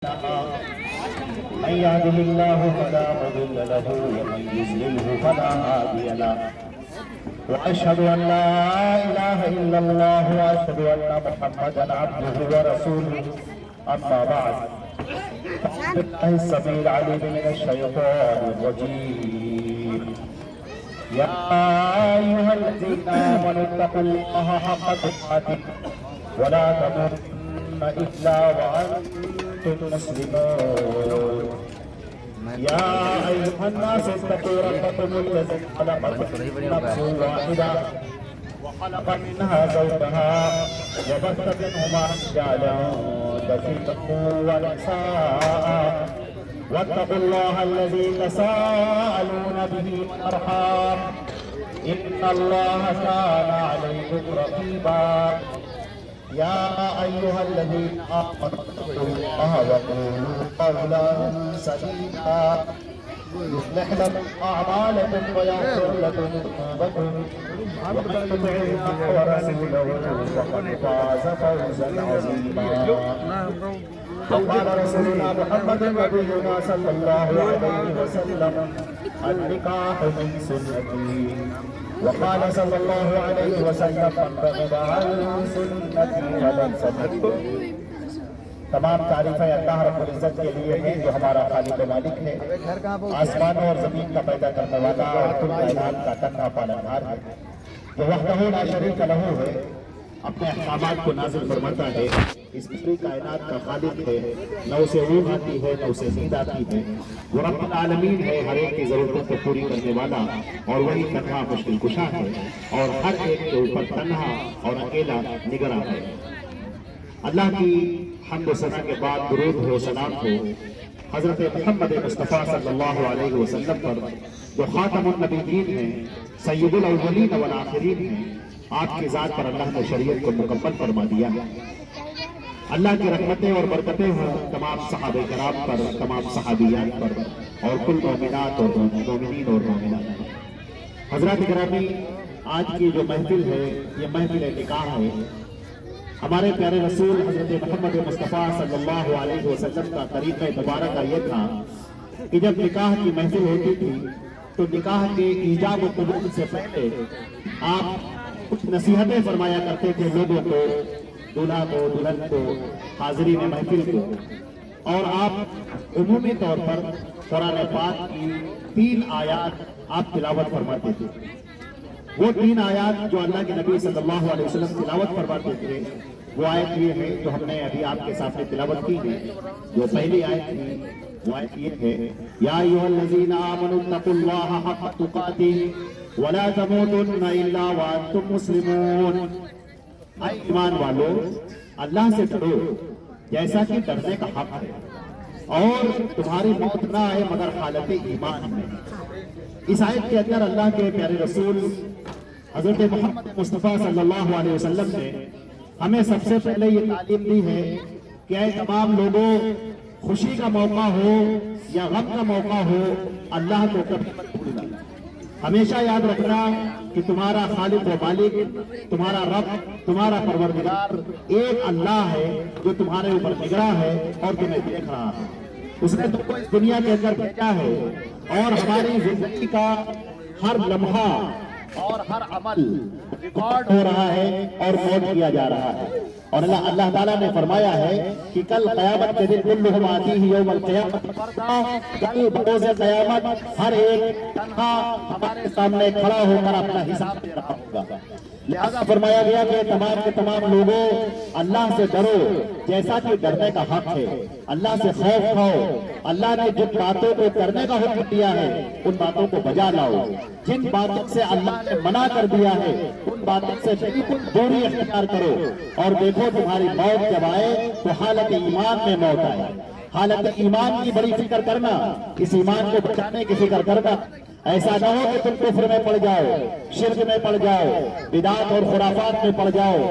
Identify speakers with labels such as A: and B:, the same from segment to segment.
A: من يهده الله فلا مضل له ومن يضلله فلا هادي له واشهد ان لا اله الا الله واشهد ان محمدا عبده ورسوله اما بعد فاعوذ بالله السميع العليم من الشيطان الرجيم يا ايها الذين امنوا اتقوا الله حق تقاته ولا تموتن الا وانتم مسلمون يا أيها الناس اتقوا ربكم الذي خلقكم من نفس واحدة وخلق منها زوجها وبث منهما رجالا كثيرا ونساء واتقوا الله الذي تساءلون به والأرحام إن الله كان عليكم رقيبا يا أيها الذين آمنوا اتقوا الله وقولوا قولا سديدا يصلح لكم أعمالكم ويغفر لكم ذنوبكم ومن يطع الله ورسوله فقد فاز فوزا عظيما وقال رسولنا محمد نبينا صلى الله عليه وسلم النكاح من سنتي وقال صلى الله عليه وسلم من رغب عن سنتي فليس مني تمام تعریفیں اللہ رب العزت کے لیے ہیں جو ہمارا خالق و مالک ہے، آسمانوں اور زمین کا پیدا کرنے والا اور کل کائنات کا تنہا پالنہار ہے، جو وحدہ لا شریک لہ ہے، اپنے احکامات کو نازل فرماتا ہے، اس پوری کائنات کا خالق ہے، نہ اسے اونگ آتی ہے نہ اسے نیند آتی ہے، وہ رب العالمین ہے، ہر ایک کی ضرورتوں کو پوری کرنے والا، اور وہی تنہا مشکل کشا ہے اور ہر ایک کے اوپر تنہا اور اکیلا نگراں ہے۔ اللہ کی حمد و ثنا کے بعد درود ہو، سلام ہو حضرت محمد مصطفیٰ صلی اللہ علیہ وسلم پر جو خاتم النبیین ہیں، سید الاولین والآخرین ہیں۔ آپ کی ذات پر اللہ نے شریعت کو مکمل فرما دیا ہے۔ اللہ کی رحمتیں اور برکتیں ہوں تمام صحابہ کرام پر، تمام صحابیات پر اور کل مومنات اور مومنین اور مومنات پر۔ حضرات گرامی، آج کی جو محفل ہے یہ محفل نکاح ہے۔ ہمارے پیارے رسول حضرت محمد مصطفیٰ صلی اللہ علیہ وسلم کا طریقہ مبارکہ یہ تھا کہ جب نکاح کی محفل ہوتی تھی تو نکاح کے ایجاب و قبول سے پہلے آپ کچھ نصیحتیں فرمایا کرتے تھے لوگوں کو، دولہا کو، دلہن کو، حاضرین محفل کو، اور آپ عمومی طور پر قرآن پاک کی 3 آیات آپ تلاوت فرماتے تھے۔ وہ 3 آیات جو اللہ کے نبی صلی اللہ علیہ وسلم تلاوت فرماتے تھے، وہ آیت یہ ہے جو ہم نے ابھی آپ کے سامنے تلاوت کی ہے۔ جو پہلی آیت تھی وہ آیت یہ ہے، یا ایھا الذین آمنوا اتقوا اللہ حق تقاتہ ولا تموتن الا وانتم مسلمون۔ اے ایمان والو، اللہ سے ڈرو جیسا کہ ڈرنے کا حق ہے، اور تمہاری موت نہ آئے مگر حالت ایمان میں۔ اس آیت کے اندر اللہ کے پیارے رسول حضرت محمد مصطفیٰ صلی اللہ علیہ وسلم نے ہمیں سب سے پہلے یہ تعلیم دی ہے کہ اے تمام لوگوں، خوشی کا موقع ہو یا غم کا موقع ہو، اللہ کو کبھی مت بھولنا۔ ہمیشہ یاد رکھنا کہ تمہارا خالق و مالک، تمہارا رب، تمہارا پروردگار ایک اللہ ہے جو تمہارے اوپر نگراں ہے اور تمہیں دیکھ رہا ہے۔ اس نے تم کو اس دنیا کے اندر بھیجا ہے اور ہماری زندگی کا ہر لمحہ اور ہر عمل ریکارڈ ہو رہا ہے اور نوٹ کیا جا رہا ہے۔ اور اللہ تعالیٰ نے فرمایا ہے کہ کل قیامت کے دن کلھم آتیہ یوم القیامت فردا، کل بروز قیامت ہر ایک تنہا ہمارے سامنے کھڑا ہو کر اپنا حساب دے رہا ہوگا۔ لہذا فرمایا گیا کہ تمام کے تمام لوگوں، اللہ سے ڈرو جیسا کہ ڈرنے کا حق ہے، اللہ سے خوف کھاؤ، اللہ نے جن باتوں کو کرنے کا حکم دیا ہے ان باتوں کو بجا لاؤ، جن باتوں سے اللہ نے منع کر دیا ہے ان باتوں سے بالکل دوری اختیار کرو، اور دیکھو تمہاری موت جب آئے تو حالت ایمان میں موت آئے۔ حالت ایمان کی بڑی فکر کرنا، اس ایمان کو بچانے کی فکر کرنا، ایسا نہ ہو کہ تم کفر میں پڑ جاؤ، شرک میں پڑ جاؤ، بدعات اور خرافات میں پڑ جاؤ،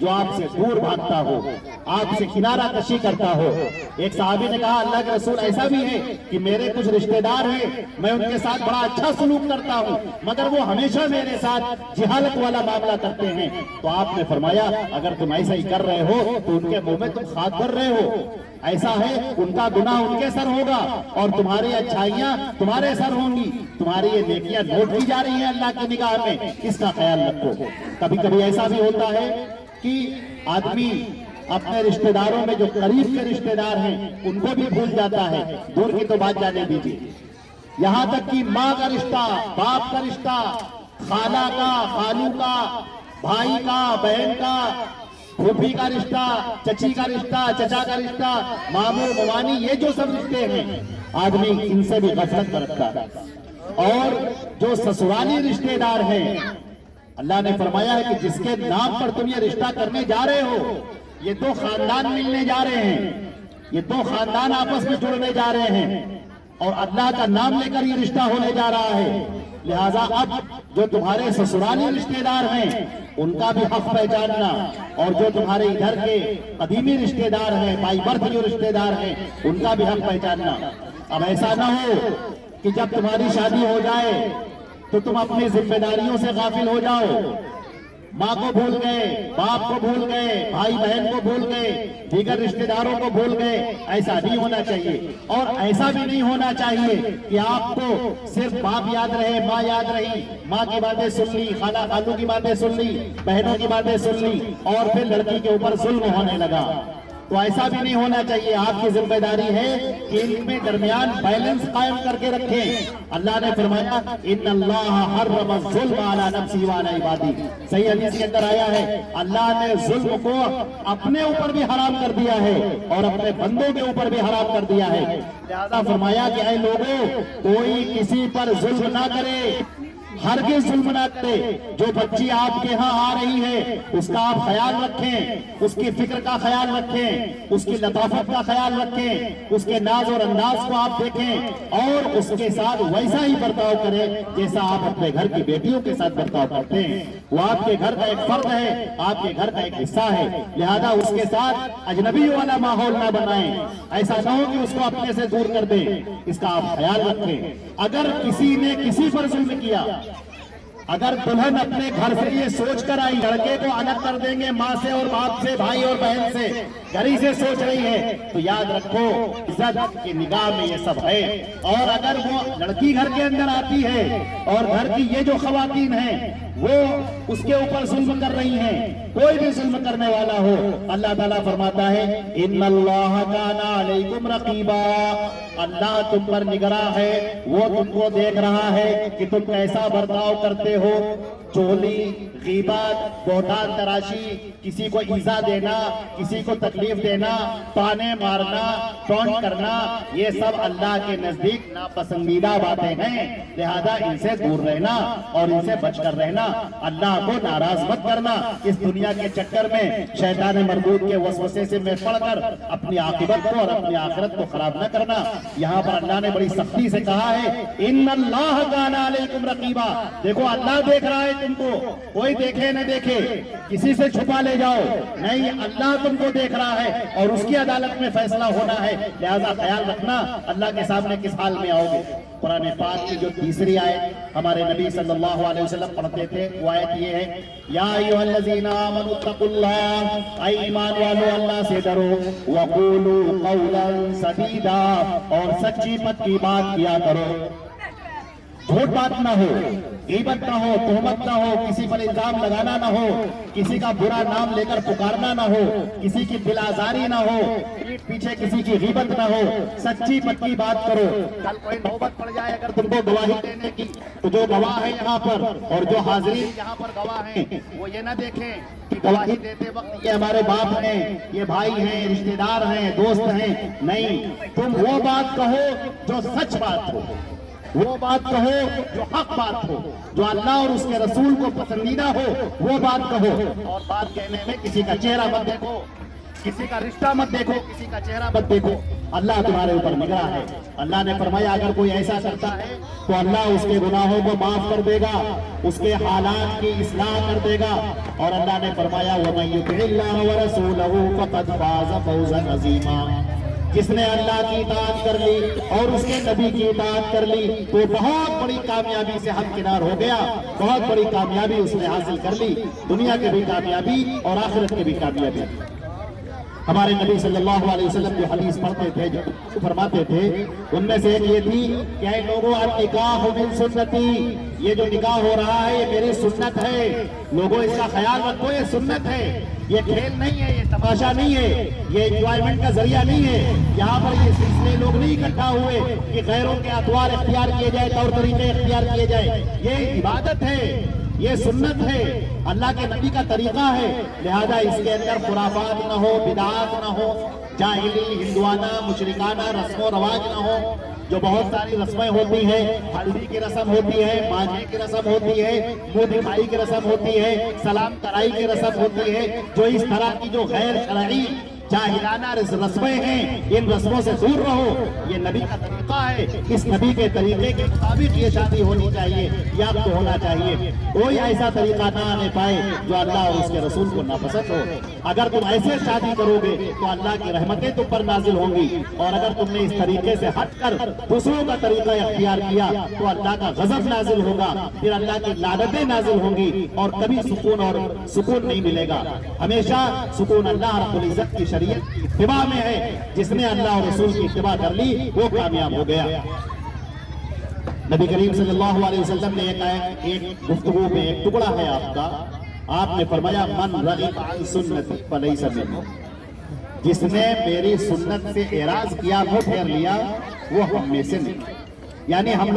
A: جو آپ سے دور بھاگتا ہو، آپ سے کنارہ کشی کرتا ہو۔ ایک صحابی نے کہا اللہ کے رسول ایسا بھی ہے کہ میرے کچھ رشتہ دار ہیں، میں ان کے ساتھ بڑا اچھا سلوک کرتا ہوں مگر وہ ہمیشہ میرے ساتھ جہالت والا معاملہ کرتے ہیں۔ تو آپ نے فرمایا اگر تم ایسا ہی کر رہے ہو تو ان کے منہ میں تم خاک بھر رہے ہو۔ ایسا ہے ان کا گناہ ان کے سر ہوگا اور تمہاری اچھائیاں تمہارے سر ہوں گی، تمہاری یہ نیکیاں نوٹ کی جا رہی ہیں اللہ کی نگاہ میں، اس کا خیال رکھو۔ کبھی کبھی ایسا بھی ہوتا ہے کہ آدمی اپنے رشتہ داروں میں جو قریب کے رشتہ دار ہیں ان کو بھی بھول جاتا ہے، دور کی تو بات جانے دیجیے، یہاں تک کہ ماں کا رشتہ، باپ کا رشتہ، خالہ کا، خالو کا، بھائی کا، بہن کا، پھوپھی کا رشتہ، چچی کا رشتہ، چچا کا رشتہ، ماموں ممانی، یہ جو سب رشتے ہیں آدمی ان سے بھی غفلت برتتا ہے۔ اور جو سسرالی رشتے دار ہیں اللہ نے فرمایا ہے کہ جس کے نام پر تم یہ رشتہ کرنے جا رہے ہو، یہ دو خاندان ملنے جا رہے ہیں، یہ دو خاندان آپس میں جڑنے جا رہے ہیں اور اللہ کا نام لے کر یہ رشتہ ہونے جا رہا ہے۔ لہٰذا اب جو تمہارے سسرالی رشتے دار ہیں ان کا بھی حق پہچاننا، اور جو تمہارے ادھر کے قدیمی رشتے دار ہیں، بائی برتھ جو رشتے دار ہیں ان کا بھی حق پہچاننا۔ اب ایسا نہ ہو کہ جب تمہاری شادی ہو جائے تو تم اپنی ذمہ داریوں سے غافل ہو جاؤ، ماں کو بھول گئے، باپ کو بھول گئے، بھائی بہن کو بھول گئے، دیگر رشتہ داروں کو بھول گئے۔ ایسا نہیں ہونا چاہیے، اور ایسا بھی نہیں ہونا چاہیے کہ آپ کو صرف باپ یاد رہے، ماں یاد رہی، ماں کی باتیں سن لی، خالہ خالو کی باتیں سن لی، بہنوں کی باتیں سن لی اور پھر لڑکی کے اوپر ظلم ہونے لگا۔ تو ایسا بھی نہیں ہونا چاہیے۔ آپ کی ذمہ داری ہے کہ ان میں درمیان بیلنس قائم کر کے رکھیں۔ اللہ نے فرمایا ان اللہ حرم الظلم علی نفسہ وعلی عبادہ، صحیح حدیث کے اندر آیا ہے اللہ نے ظلم کو اپنے اوپر بھی حرام کر دیا ہے اور اپنے بندوں کے اوپر بھی حرام کر دیا ہے۔ لہذا فرمایا کہ اے لوگوں کوئی کسی پر ظلم نہ کرے، ہرگز ظلم نہ کرے۔ جو بچی آپ کے ہاں آ رہی ہے اس کا آپ خیال رکھیں، اس کی فکر کا خیال رکھیں، اس کی لطافت کا خیال رکھیں، اس کے ناز اور انداز کو آپ دیکھیں اور اس کے ساتھ ویسا ہی برتاؤ کریں جیسا آپ اپنے گھر کی بیٹیوں کے ساتھ برتاؤ کرتے ہیں۔ وہ آپ کے گھر کا ایک فرد ہے، آپ کے گھر کا ایک حصہ ہے، لہذا اس کے ساتھ اجنبی والا ماحول نہ بنائیں، ایسا نہ ہو کہ اس کو اپنے سے دور کر دیں، اس کا آپ خیال رکھیں۔ اگر کسی نے کسی پر ظلم کیا، اگر دلہن اپنے گھر سے یہ سوچ کر آئی لڑکے کو الگ کر دیں گے ماں سے اور باپ سے، بھائی اور بہن سے، گھر ہی سے سوچ رہی ہے، تو یاد رکھو عزت کی نگاہ میں یہ سب ہے۔ اور اگر وہ لڑکی گھر کے اندر آتی ہے اور گھر کی یہ جو خواتین ہیں وہ اس کے اوپر ظلم کر رہی ہیں، کوئی بھی ظلم کرنے والا ہو، اللہ تعالیٰ فرماتا ہے ان اللہ کان علیکم رقیبا، اللہ تم پر نگراں ہے، وہ تم کو دیکھ رہا ہے کہ تم کیسا برتاؤ کرتے ہو۔ چولی، غیبت، بہتان تراشی، کسی کو ایذا دینا، کسی کو تکلیف دینا، تانے مارنا، ٹونٹ کرنا، یہ سب اللہ کے نزدیک ناپسندیدہ باتیں ہیں، لہذا ان سے دور رہنا اور ان سے بچ کر رہنا، اللہ کو ناراض مت کرنا۔ اس دنیا کے چکر میں شیطان مردود کے وسوسے سے میں پڑھ کر اپنی عاقبت کو اور اپنی آخرت کو خراب نہ کرنا۔ یہاں پر اللہ نے بڑی سختی سے کہا ہے ان اللہ کان علیکم رقیبا، دیکھو اللہ دیکھ رہا ہے تم کو، کوئی دیکھے نہ دیکھے، کسی سے چھپا لے جاؤ نہیں، اللہ تم کو دیکھ رہا ہے اور اس کی عدالت میں فیصلہ ہونا ہے، لہذا خیال رکھنا اللہ کے سامنے کس حال میں آؤ گے۔ قرآن پاک کی جو تیسری آیت ہمارے نبی صلی اللہ علیہ وسلم پڑھتے تھے وہ آیت یہ ہے یا ایھا الذین آمنوا اتقوا اللہ، اے ایمان والو اللہ سے ڈرو، وقولوا قولا سدیدا، اور سچی پکی بات کیا کرو، جھوٹ بات نہ ہو، غیبت نہ ہو، تہمت نہ ہو، کسی پر الزام لگانا نہ ہو، کسی کا برا نام لے کر پکارنا نہ ہو، کسی کی دل آزاری نہ ہو، پیٹھ پیچھے کسی کی غیبت نہ ہو، سچی پکی بات کرو۔ کل کوئی نوبت پڑ جائے اگر تم کو گواہی دینے کی تو جو گواہ ہے یہاں پر اور جو حاضرین یہاں پر گواہ ہیں وہ یہ نہ دیکھیں کہ گواہی دیتے وقت یہ ہمارے باپ ہیں، یہ بھائی ہیں، رشتہ دار ہیں، دوست ہیں، نہیں، تم وہ بات کہو جو سچ بات ہو، وہ بات کہو جو حق بات ہو، جو اللہ اور اس کے رسول کو پسندیدہ ہو، وہ بات کہو، اور بات کہنے میں کسی کا چہرہ مت دیکھو، کسی کا رشتہ مت دیکھو، کسی کا چہرہ مت دیکھو، اللہ تمہارے اوپر نگراں ہے۔ اللہ نے فرمایا اگر کوئی ایسا کرتا ہے تو اللہ اس کے گناہوں کو معاف کر دے گا، اس کے حالات کی اصلاح کر دے گا۔ اور اللہ نے فرمایا وَمَن يُطِعِ اللَّهَ وَرَسُولَهُ فَقَدْ فَازَ فَوْزًا عَظِيمًا، جس نے اللہ کی اطاعت کر لی اور اس کے نبی کی اطاعت کر لی تو بہت بڑی کامیابی سے ہمکنار ہو گیا، بہت بڑی کامیابی اس نے حاصل کر لی، دنیا کی بھی کامیابی اور آخرت کی بھی کامیابی۔ ہمارے نبی صلی اللہ علیہ وسلم جو حدیث پڑھتے تھے، جو فرماتے تھے، ان میں سے ایک یہ تھی کہ اے لوگوں النکاح من سنتی، یہ جو نکاح ہو رہا ہے یہ میری سنت ہے، لوگوں اس کا خیال رکھو، یہ سنت ہے، یہ کھیل نہیں ہے، یہ تماشا نہیں ہے، یہ انجوائمنٹ کا ذریعہ نہیں ہے، یہاں پر یہ سلسلے لوگ نہیں اکٹھا ہوئے کہ غیروں کے اطوار اختیار کیے جائے، طور طریقے اختیار کیے جائے، یہ عبادت ہے، یہ سنت ہے، اللہ کے نبی کا طریقہ ہے، لہذا اس کے اندر خرافات نہ ہو، بدعات نہ ہو، جاہلی ہندوانہ مشرکانہ رسم و رواج نہ ہو۔ جو بہت ساری رسمیں ہوتی ہیں، ہلدی کی رسم ہوتی ہے، مانجھے کی رسم ہوتی ہے، منہ دکھائی کی رسم ہوتی ہے، سلام کرائی کی رسم ہوتی ہے، جو اس طرح کی جو غیر شرعی جاہلانہ رسمیں ہیں، ان رسموں سے دور رہو، یہ نبی کا طریقہ ہے، اس نبی کے طریقے کے مطابق یہ شادی ہونی چاہیے، یاد تو ہونا چاہیے، کوئی ایسا طریقہ نہ آنے پائے جو اللہ اور اس کے رسول کو ناپسند ہو۔ اگر تم ایسے شادی کرو گے تو اللہ کی رحمتیں تم پر نازل ہوں گی، اور اگر تم نے اس طریقے سے ہٹ کر دوسروں کا طریقہ اختیار کیا تو اللہ کا غضب نازل ہوگا، پھر اللہ کی لعنتیں نازل ہوں گی، اور کبھی سکون نہیں ملے گا۔ ہمیشہ سکون اللہ رب العزت کی شریعت کی اتباع میں ہے، جس نے اللہ اور رسول کی اتباع کر لی وہ کامیاب ہو گیا۔ نبی کریم صلی اللہ علیہ وسلم نے ایک گفتگو میں ایک ٹکڑا ہے آپ کا، آپ نے فرمایا من رغب عن سنتی فلیس منی، جس نے میری سنت سے اعراض کیا، منہ پھیر لیا، وہ ہم میں سے نہیں، یعنی ہم